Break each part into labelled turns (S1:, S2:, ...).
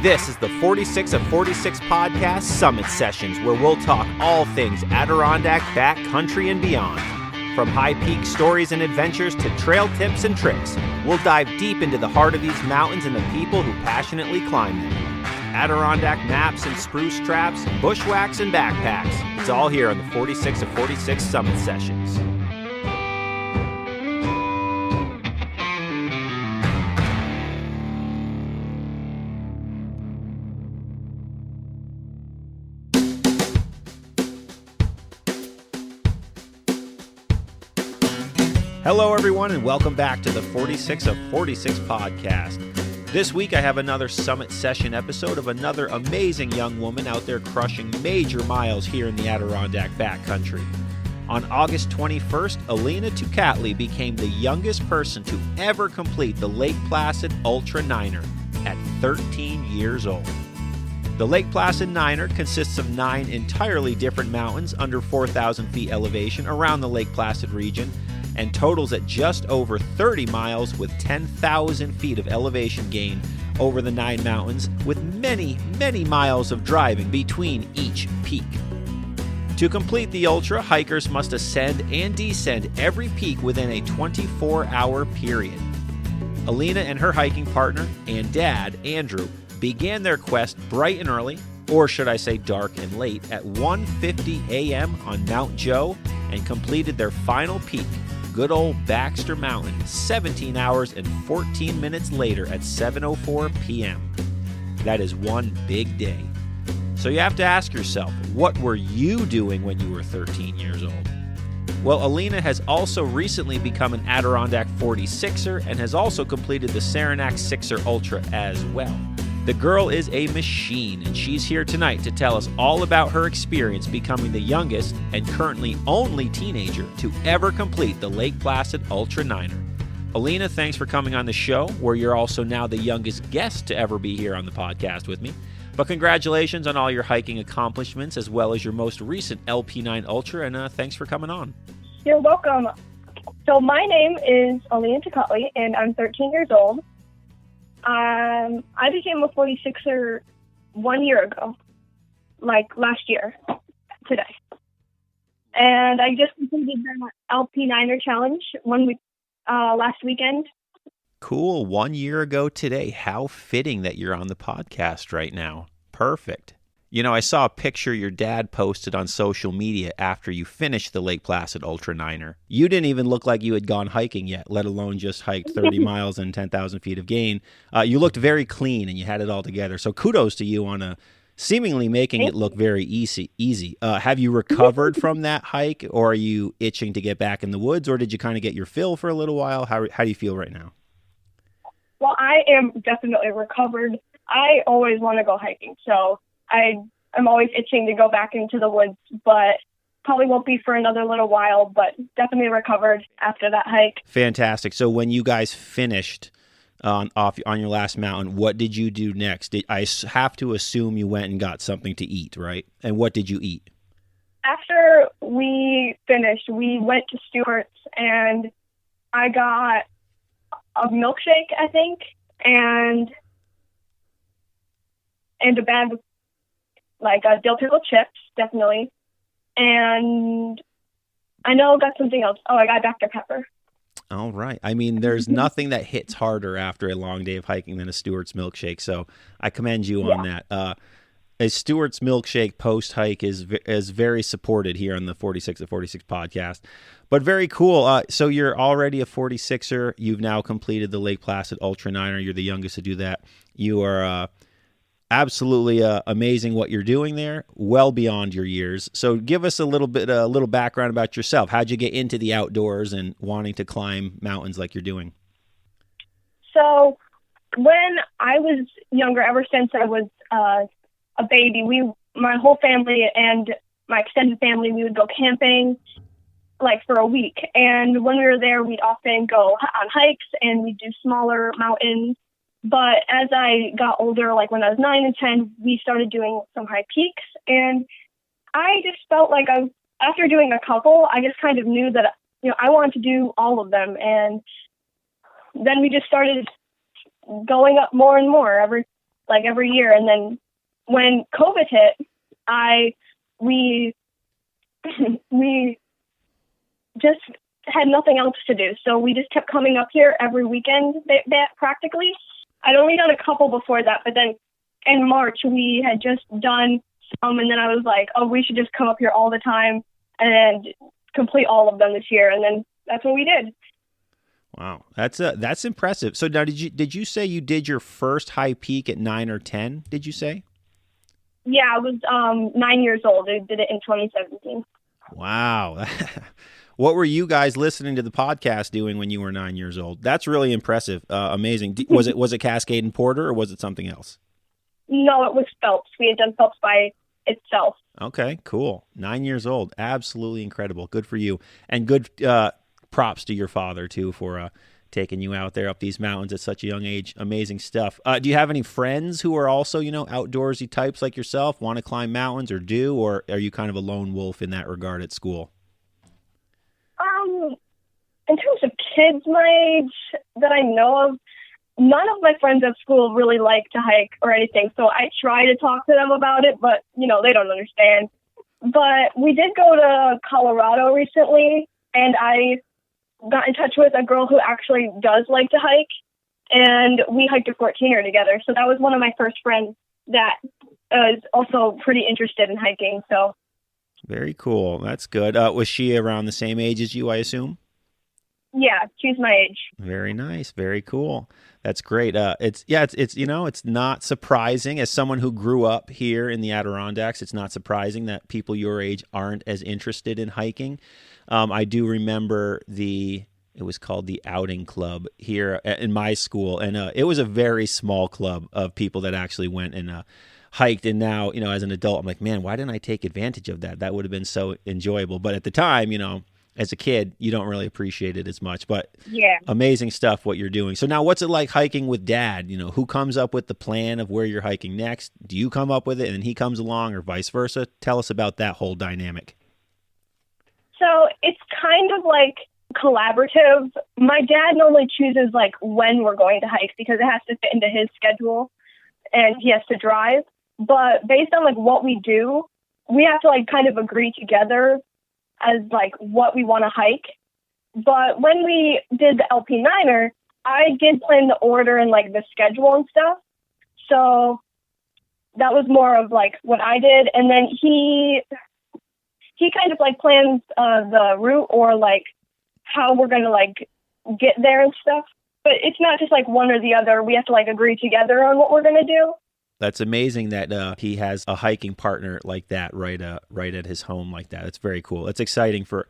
S1: This is the 46 of 46 podcast Summit Sessions, where we'll talk all things Adirondack, backcountry, and beyond. From high peak stories and adventures to trail tips and tricks, we'll dive deep into the heart of these mountains and the people who passionately climb them. Adirondack maps and spruce traps, bushwhacks and backpacks. It's all here on the 46 of 46 Summit Sessions. Hello, everyone, and welcome back to the 46 of 46 podcast. This week, I have another Summit Session episode of another amazing young woman out there crushing major miles here in the Adirondack backcountry. On August 21st, Eleena Toukatly became the youngest person to ever complete the Lake Placid Ultra 9'er at 13 years old. The Lake Placid 9'er consists of 9 entirely different mountains under 4,000 feet elevation around the Lake Placid region, and totals at just over 30 miles with 10,000 feet of elevation gain over the 9 mountains, with many, many miles of driving between each peak. To complete the Ultra, hikers must ascend and descend every peak within a 24-hour period. Eleena and her hiking partner and dad, Andrew, began their quest bright and early, or should I say dark and late, at 1:50 a.m. on Mount Joe, and completed their final peak, good old Baxter Mountain, 17 hours and 14 minutes later at 7:04 p.m. That is one big day. So you have to ask yourself, what were you doing when you were 13 years old? Well, Eleena has also recently become an Adirondack 46er and has also completed the Saranac 6'er Ultra as well. The girl is a machine, and she's here tonight to tell us all about her experience becoming the youngest and currently only teenager to ever complete the Lake Placid Ultra 9'er. Eleena, thanks for coming on the show, where you're also now the youngest guest to ever be here on the podcast with me. But congratulations on all your hiking accomplishments, as well as your most recent LP9 Ultra, and thanks for coming on.
S2: You're welcome. So my name is Eleena Toukatly, and I'm 13 years old. I became a 46er 1 year ago, like last year, today. And I just completed the LP9er challenge last weekend.
S1: Cool. 1 year ago today. How fitting that you're on the podcast right now. Perfect. You know, I saw a picture your dad posted on social media after you finished the Lake Placid Ultra 9'er. You didn't even look like you had gone hiking yet, let alone just hiked 30 miles and 10,000 feet of gain. You looked very clean and you had it all together. So kudos to you on seemingly making it look very easy. Have you recovered from that hike, or are you itching to get back in the woods, or did you kind of get your fill for a little while? How do you feel right now?
S2: Well, I am definitely recovered. I always want to go hiking, so I'm always itching to go back into the woods, but probably won't be for another little while, but definitely recovered after that hike.
S1: Fantastic. So when you guys finished on your last mountain, what did you do next? I have to assume you went and got something to eat, right? And what did you eat?
S2: After we finished, we went to Stewarts, and I got a milkshake, I think, and a bag of dill pickle chips, definitely. And I know I got something else. Oh, I got Dr. Pepper.
S1: All right. I mean, there's nothing that hits harder after a long day of hiking than a Stewarts milkshake. So I commend you on that. A Stewarts milkshake post-hike is very supported here on the 46 of 46 podcast. But very cool. So you're already a 46er. You've now completed the Lake Placid Ultra 9'er. You're the youngest to do that. You are absolutely amazing what you're doing there, well beyond your years. So give us a little background about yourself. How'd you get into the outdoors and wanting to climb mountains like you're doing?
S2: So when I was younger, ever since I was a baby, my whole family and my extended family, we would go camping for a week. And when we were there, we'd often go on hikes and we'd do smaller mountains. But as I got older, when I was 9 and 10, we started doing some high peaks. And I just felt like after doing a couple, I just kind of knew that, I wanted to do all of them. And then we just started going up more and more like every year. And then when COVID hit, we we just had nothing else to do. So we just kept coming up here every weekend practically. I'd only done a couple before that, but then in March we had just done some, and then I was like, oh, we should just come up here all the time and complete all of them this year. And then that's what we did.
S1: Wow. That's impressive. So now did you say you did your first high peak at 9 or 10, did you say?
S2: Yeah, I was 9 years old. I did it in 2017.
S1: Wow. What were you guys listening to the podcast doing when you were 9 years old? That's really impressive. Amazing. Was it Cascade and Porter, or was it something else?
S2: No, it was Phelps. We had done Phelps by itself.
S1: Okay, cool. 9 years old. Absolutely incredible. Good for you. And good props to your father, too, for taking you out there up these mountains at such a young age. Amazing stuff. Do you have any friends who are also, outdoorsy types like yourself, want to climb mountains or are you kind of a lone wolf in that regard at school?
S2: In terms of kids my age that I know of, none of my friends at school really like to hike or anything. So I try to talk to them about it, but, they don't understand. But we did go to Colorado recently, and I got in touch with a girl who actually does like to hike, and we hiked a 14er together. So that was one of my first friends that is also pretty interested in hiking. So
S1: very cool. That's good. Was she around the same age as you, I assume?
S2: Yeah, she's my age.
S1: Very nice. Very cool. That's great. It's not surprising, as someone who grew up here in the Adirondacks, it's not surprising that people your age aren't as interested in hiking. I do remember it was called the Outing Club here in my school, and it was a very small club of people that actually went and hiked. And now, as an adult, I'm like, man, why didn't I take advantage of that? That would have been so enjoyable. But at the time, as a kid, you don't really appreciate it as much. But
S2: yeah,
S1: amazing stuff what you're doing. So now what's it like hiking with Dad? Who comes up with the plan of where you're hiking next? Do you come up with it and then he comes along, or vice versa? Tell us about that whole dynamic.
S2: So it's kind of like collaborative. My dad normally chooses like when we're going to hike because it has to fit into his schedule and he has to drive. But based on like what we do, we have to like kind of agree together as like what we want to hike. But when we did the LP 9'er, I did plan the order and like the schedule and stuff. So that was more of like what I did. And then he kind of like plans the route or like how we're going to like get there and stuff. But it's not just like one or the other. We have to like agree together on what we're going to do.
S1: That's amazing that he has a hiking partner like that right at his home like that. It's very cool. It's exciting for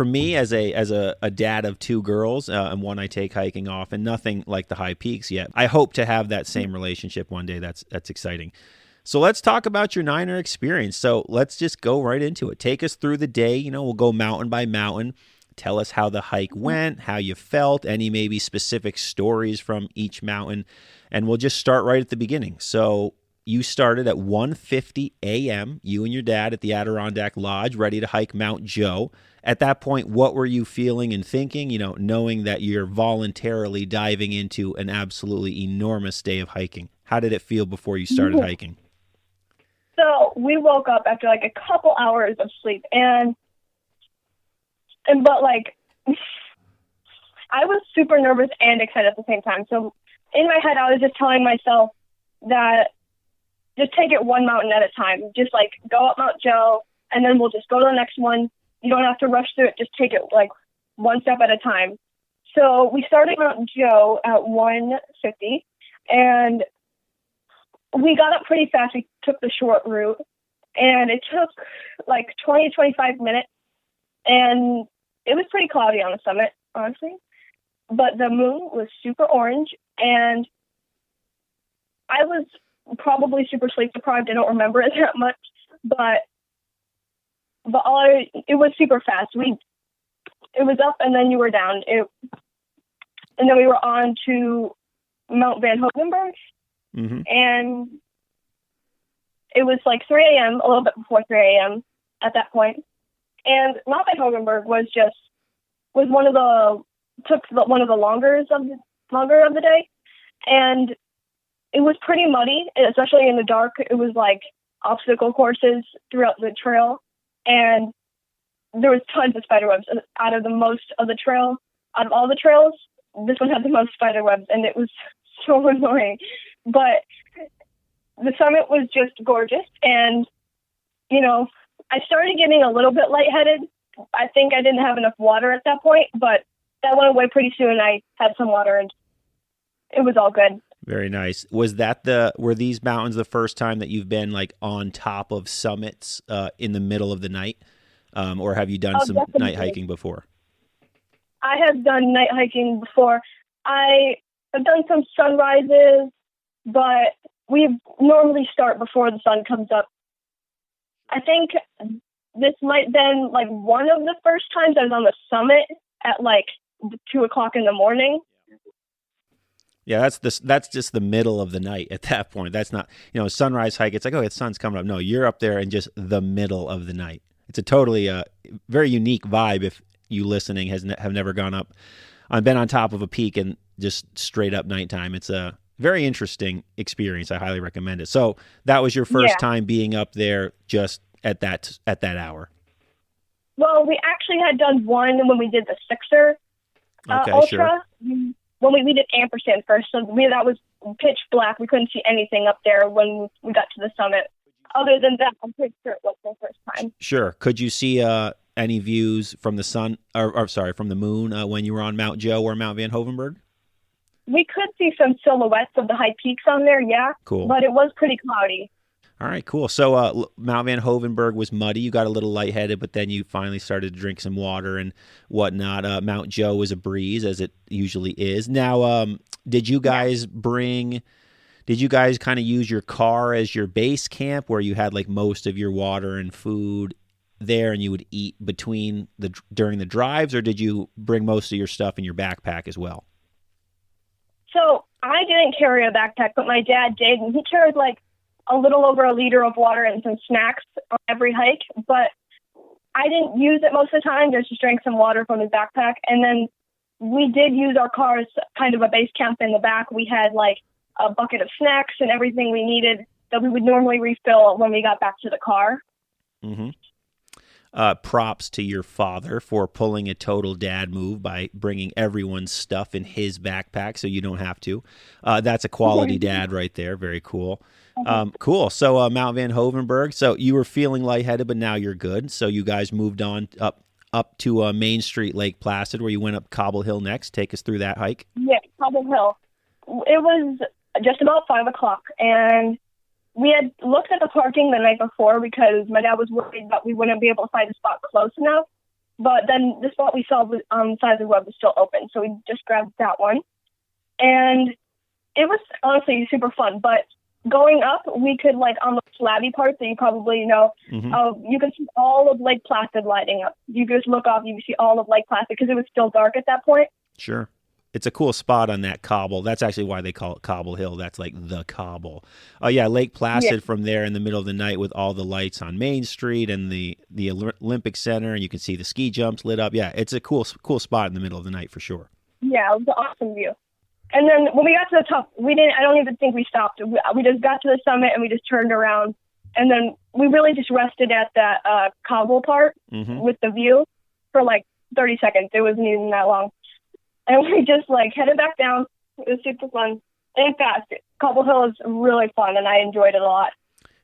S1: me as a dad of two girls and one I take hiking off, and nothing like the high peaks yet. I hope to have that same relationship one day. That's exciting. So let's talk about your 9'er experience. So let's just go right into it. Take us through the day. We'll go mountain by mountain. Tell us how the hike went, how you felt, any maybe specific stories from each mountain. And we'll just start right at the beginning. So you started at 1:50 a.m., you and your dad at the Adirondack Lodge, ready to hike Mount Joe. At that point, what were you feeling and thinking, knowing that you're voluntarily diving into an absolutely enormous day of hiking? How did it feel before you started hiking?
S2: So we woke up after like a couple hours of sleep, but like I was super nervous and excited at the same time. So in my head, I was just telling myself that just take it one mountain at a time. Just like go up Mount Joe, and then we'll just go to the next one. You don't have to rush through it. Just take it like one step at a time. So we started Mount Joe at 1:50, and we got up pretty fast. We took the short route, and it took like 20, 25 minutes, and it was pretty cloudy on the summit, honestly. But the moon was super orange, and I was probably super sleep deprived. I don't remember it that much, but it was super fast. It was up, and then you were down. And then we were on to Mount Van Hogenberg, and it was like 3 a.m., a little bit before 3 a.m. at that point. And Mount Van Hogenberg was one of the longer of the day, and it was pretty muddy, especially in the dark. It was like obstacle courses throughout the trail, and there was tons of spider webs. Out of all the trails, this one had the most spider webs, and it was so annoying. But the summit was just gorgeous, and, you know, I started getting a little bit lightheaded. I think I didn't have enough water at that point, but that went away pretty soon. I had some water, and it was all good.
S1: Very nice. Were these mountains the first time that you've been like on top of summits in the middle of the night? Or have you done some
S2: definitely.
S1: night hiking before?
S2: I have done night hiking before. I have done some sunrises, but we normally start before the sun comes up. I think this might have been like one of the first times I was on the summit at like 2:00 in the morning.
S1: Yeah, that's just the middle of the night at that point. That's not, sunrise hike. It's like, oh, the sun's coming up. No, you're up there in just the middle of the night. It's a totally very unique vibe if you listening have never gone up. I've been on top of a peak and just straight up nighttime. It's a very interesting experience. I highly recommend it. So that was your first time being up there just at that hour.
S2: Well, we actually had done one when we did the 6'er
S1: Ultra.
S2: Sure. When we did ampersand first, so that was pitch black. We couldn't see anything up there when we got to the summit. Other than that, I'm pretty sure it was the first time.
S1: Sure. Could you see any views from the sun, from the moon when you were on Mount Joe or Mount Van Hoevenberg?
S2: We could see some silhouettes of the high peaks on there, yeah.
S1: Cool.
S2: But it was pretty cloudy.
S1: All right, cool. So Mount Van Hoevenberg was muddy. You got a little lightheaded, but then you finally started to drink some water and whatnot. Mount Joe was a breeze, as it usually is. Now, did you guys kind of use your car as your base camp where you had like most of your water and food there and you would eat during the drives, or did you bring most of your stuff in your backpack as well?
S2: So I didn't carry a backpack, but my dad did, and he carried like a little over a liter of water and some snacks on every hike, but I didn't use it most of the time. Just drank some water from his backpack, and then we did use our car as kind of a base camp in the back. We had like a bucket of snacks and everything we needed that we would normally refill when we got back to the car.
S1: Mm-hmm. Props to your father for pulling a total dad move by bringing everyone's stuff in his backpack so you don't have to. That's a quality dad right there. Very cool. Cool. So Mount Van Hoevenberg. So you were feeling lightheaded, but now you're good. So you guys moved on up to Main Street, Lake Placid, where you went up Cobble Hill next. Take us through that hike.
S2: Yeah, Cobble Hill. It was just about 5:00, and we had looked at the parking the night before because my dad was worried that we wouldn't be able to find a spot close enough. But then the spot we saw on the side of the road was still open, so we just grabbed that one. And it was honestly super fun. But going up, we could, like, on the flabby part that you probably know, you can see all of Lake Placid lighting up. You just look off, you can see all of Lake Placid because it was still dark at that point.
S1: Sure. It's a cool spot on that cobble. That's actually why they call it Cobble Hill. That's like the cobble. Oh, yeah, Lake Placid from there in the middle of the night with all the lights on Main Street and the Olympic Center, and you can see the ski jumps lit up. Yeah, it's a cool spot in the middle of the night for sure.
S2: Yeah, it was an awesome view. And then when we got to the top, I don't even think we stopped. We just got to the summit and we just turned around. And then we really just rested at that cobble part with the view for like 30 seconds. It wasn't even that long. And we just like headed back down. It was super fun and fast. Cobble Hill is really fun, and I enjoyed it a lot.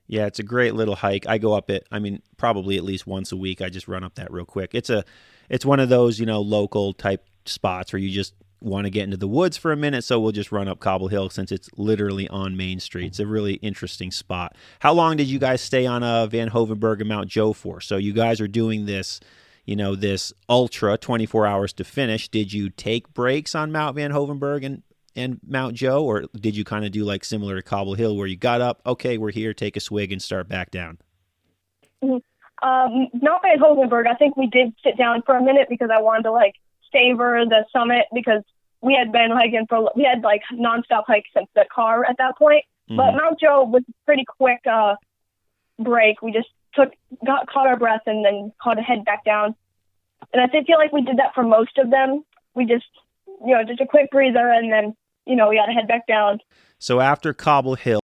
S1: Yeah, it's a great little hike. I go up it, probably at least once a week. I just run up that real quick. It's one of those, local type spots where you just want to get into the woods for a minute, so we'll just run up Cobble Hill since it's literally on Main Street. It's a really interesting spot. How long did you guys stay on Van Hoevenberg and Mount Joe for? So you guys are doing this this ultra 24 hours to finish. Did you take breaks on Mount Van Hoevenberg and Mount Joe, or did you kind of do like similar to Cobble Hill where you got up, okay, we're here, take a swig and start back down?
S2: Mount Van Hoevenberg, I think we did sit down for a minute because I wanted to like savor the summit because we had been hiking we had like nonstop hikes since the car at that point. But Mount Joe was a pretty quick break. We just caught our breath and then caught a head back down. And I feel like we did that for most of them. We just, just a quick breather and then, we got to head back down.
S1: So after Cobble Hill,